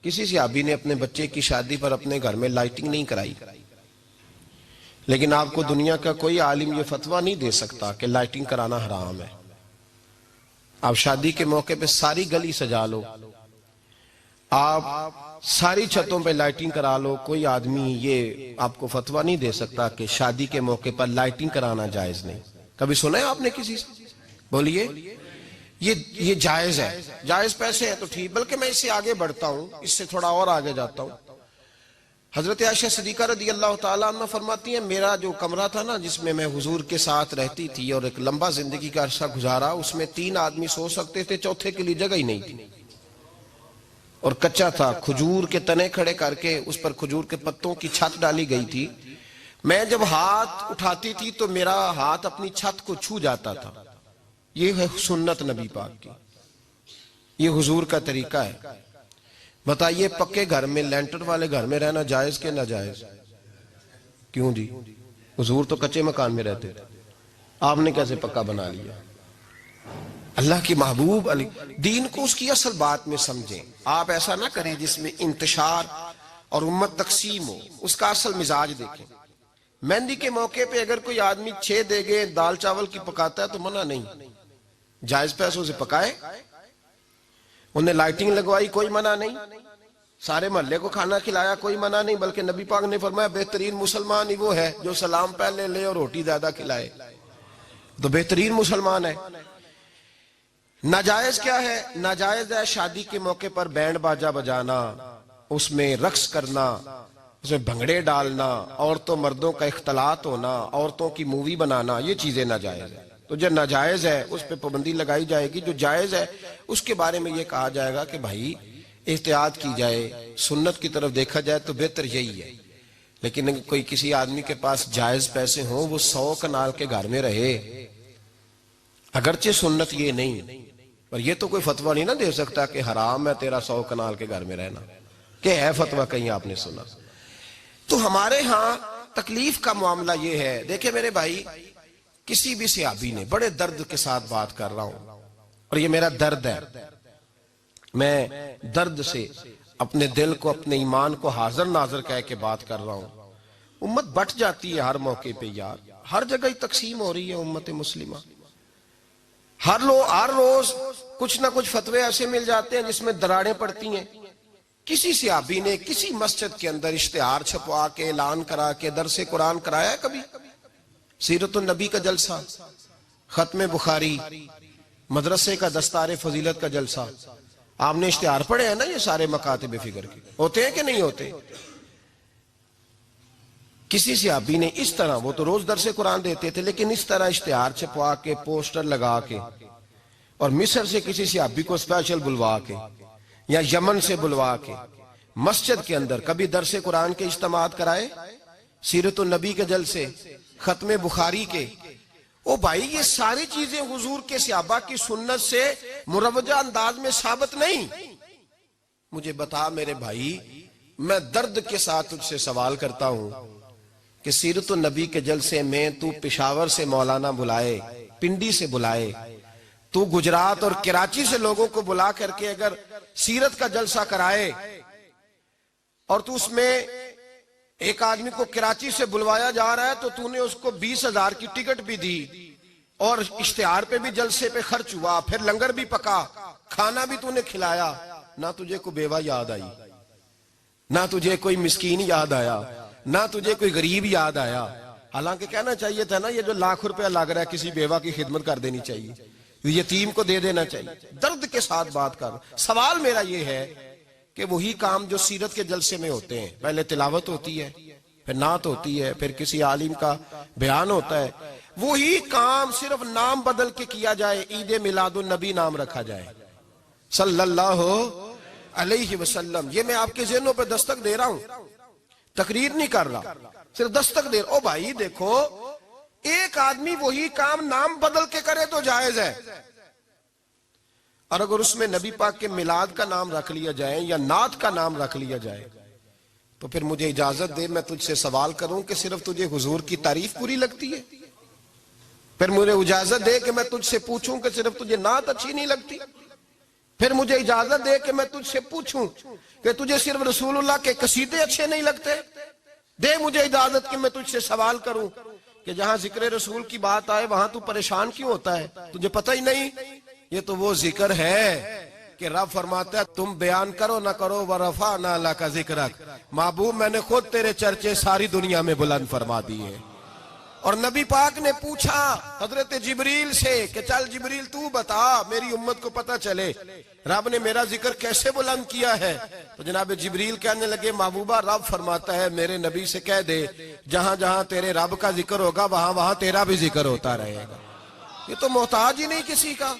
किसी सहाबी ने अपने बच्चे की शादी पर अपने घर में लाइटिंग नहीं कराई, लेकिन आपको दुनिया का कोई आलिम ये फतवा नहीं दे सकता कि लाइटिंग कराना हराम है। आप शादी के मौके पे सारी गली सजा लो, आप सारी छतों पे लाइटिंग करा लो, कोई आदमी ये आपको फतवा नहीं दे सकता कि शादी के मौके पर लाइटिंग कराना जायज नहीं। कभी सुना है आपने किसी से? बोलिए। ये जायज है, जायज पैसे है तो ठीक। बल्कि मैं इससे आगे बढ़ता हूं, इससे थोड़ा और आगे जाता हूं। हजरत आयशा सिद्दीका रज़ी अल्लाह ताला अन्हा फरमाती है, मेरा जो कमरा था ना जिसमें मैं हुजूर के साथ रहती थी और एक लंबा जिंदगी का अरसा गुजारा, उसमें 3 आदमी सो सकते थे, चौथे के लिए जगह ही नहीं थी और कच्चा था। खजूर के तने खड़े करके उस पर खजूर के पत्तों की छत डाली गई थी। मैं जब हाथ उठाती थी तो मेरा हाथ अपनी छत को छू जाता था। ये है सुन्नत नबी पाक की, ये हुजूर का तरीका है। बताइए पक्के घर में, लेंटर वाले घर में रहना जायज के नाजायज? क्यों जी? हुजूर तो कच्चे मकान में रहते थे, आपने कैसे पक्का बना लिया? अल्लाह की महबूब अली दीन को उसकी असल बात में समझें। आप ऐसा ना करें जिसमें इंतशार और उम्मत तकसीम हो, उसका असल मिजाज देखें। मेहंदी के मौके पे अगर कोई आदमी 6 देगे दाल चावल की पकाता है तो मना नहीं, जायज पैसों से पकाए। उन्हें लाइटिंग लगवाई, कोई मना नहीं। सारे मोहल्ले को खाना खिलाया, कोई मना नहीं। बल्कि नबी पाक ने फरमाया बेहतरीन मुसलमान ही वो है जो सलाम पहले ले और रोटी ज्यादा खिलाए, तो बेहतरीन मुसलमान है। नाजायज क्या है? नाजायज है शादी के मौके पर बैंड बाजा बजाना, उसमें रक्स करना, उसमें भंगड़े डालना, औरतों मर्दों का इख्तलात होना, औरतों की मूवी बनाना, ये चीजें नाजायज है। तो जो नाजायज है उस पर पाबंदी लगाई जाएगी, जो जायज है उसके बारे में ये कहा जाएगा कि भाई एहतियात की जाए, सुन्नत की तरफ देखा जाए तो बेहतर यही है। लेकिन अगर कोई किसी आदमी के पास जायज पैसे हों, वो 100 कनाल के घर में रहे, अगरचे सुन्नत ये नहीं, पर ये तो कोई फतवा नहीं ना दे सकता कि हराम है तेरा 100 कनाल के घर में रहना। क्या है फतवा कहीं आपने सुना? तो हमारे यहाँ तकलीफ का मामला ये है। देखे मेरे भाई, किसी भी सहाबी ने, बड़े दर्द के साथ बात कर रहा हूं और ये मेरा दर्द है, मैं दर्द से अपने दिल को, अपने ईमान को हाजिर नाजिर कह के बात कर रहा हूं। उम्मत बट जाती है हर मौके पे यार, हर जगह ही तकसीम हो रही है उम्मत मुस्लिमा। हर रोज कुछ ना कुछ फतवे ऐसे मिल जाते हैं जिसमें दरारें पड़ती हैं। किसी सहाबी ने किसी मस्जिद के अंदर इश्तिहार छपवा के ऐलान करा के दरसे कुरान कराया है कभी? सीरतुन नबी का जलसा, खत्म बुखारी, मदरसे का दस्तार फजीलत का जलसा, आपने इश्तिहार पढ़े हैं ना? ये सारे मकातिब फिक्र के होते हैं कि नहीं होते? किसी सहाबी ने इस तरह, वो तो रोज दरसे कुरान देते थे, लेकिन इस तरह इश्तिहार छपवा के, पोस्टर लगा के, और मिस्र से किसी सहाबी को स्पेशल बुलवा के या यमन से बुलवा के मस्जिद के अंदर कभी दरसे कुरान के इज्तिमात कराए, सीरतुन नबी के जलसे, खत्म बुखारी के? ओ भाई, ये सारी चीजें हुजूर के सहाबा की सुन्नत से मुरवजा अंदाज में साबित नहीं। मुझे बता मेरे भाई, मैं दर्द के साथ तुझसे सवाल करता हूं कि सीरतुन नबी के जलसे में तू पेशावर से मौलाना बुलाए, पिंडी से बुलाए, तू गुजरात और कराची से लोगों को बुला करके अगर सीरत का जलसा कराए और तू उसमें एक आदमी को कराची से बुलवाया जा रहा है तो तूने उसको 20,000 की टिकट भी दी और इश्तिहार पे भी जलसे पे खर्च हुआ, फिर लंगर भी पका, खाना भी तूने खिलाया, ना तुझे कोई बेवा याद आई, ना तुझे कोई मिस्कीन याद आया, ना तुझे कोई गरीब याद आया। हालांकि कहना चाहिए था ना, ये जो लाख रुपया लग रहा है किसी बेवा की खिदमत कर देनी चाहिए, यतीम को दे देना चाहिए। दर्द के साथ बात कर। सवाल मेरा ये है कि वही काम जो सीरत के जलसे में होते हैं, पहले तिलावत होती है, फिर नात होती है, फिर किसी आलिम का बयान होता है, वही काम सिर्फ नाम बदल के किया जाए, ईद मिलादुन नबी नाम रखा जाए सल्लल्लाहु अलैहि वसल्लम। ये मैं आपके ज़हनों पे दस्तक दे रहा हूं, तकरीर नहीं कर रहा, सिर्फ दस्तक दे रहा। ओ भाई देखो, एक आदमी वही काम नाम बदल के करे तो जायज है, और अगर उसमें नबी पाक के मिलाद का नाम रख लिया जाए या नात का नाम रख लिया जाए तो फिर मुझे इजाजत दे, मैं तुझसे सवाल करूं कि सिर्फ तुझे हुजूर की तारीफ पूरी लगती है? फिर मुझे इजाजत दे कि मैं तुझसे पूछूं कि सिर्फ तुझे नात अच्छी नहीं लगती? फिर मुझे इजाजत दे कि मैं तुझसे पूछूं कि तुझे सिर्फ रसूलुल्लाह के कसीदे अच्छे नहीं लगते? दे मुझे इजाजत कि मैं तुझसे सवाल करूं कि जहां जिक्र रसूल की बात आए वहां तू परेशान क्यों होता है? तुझे पता ही नहीं ये तो वो जिक्र है कि रब फरमाता है तुम बयान करो ना करो वरफा ना अल्लाह का जिक्र। महबूब मैंने खुद तेरे चर्चे सारी दुनिया में बुलंद फरमा दिए। और नबी पाक ने पूछा हजरत जिब्रील से कि चल जिब्रील तू बता मेरी उम्मत को पता चले रब ने मेरा जिक्र कैसे बुलंद किया है। तो जनाब जिब्रील कहने लगे महबूबा रब फरमाता है मेरे नबी से कह दे जहां जहां तेरे रब का जिक्र होगा वहां वहां तेरा भी जिक्र होता रहेगा। ये तो मोहताज ही नहीं किसी का।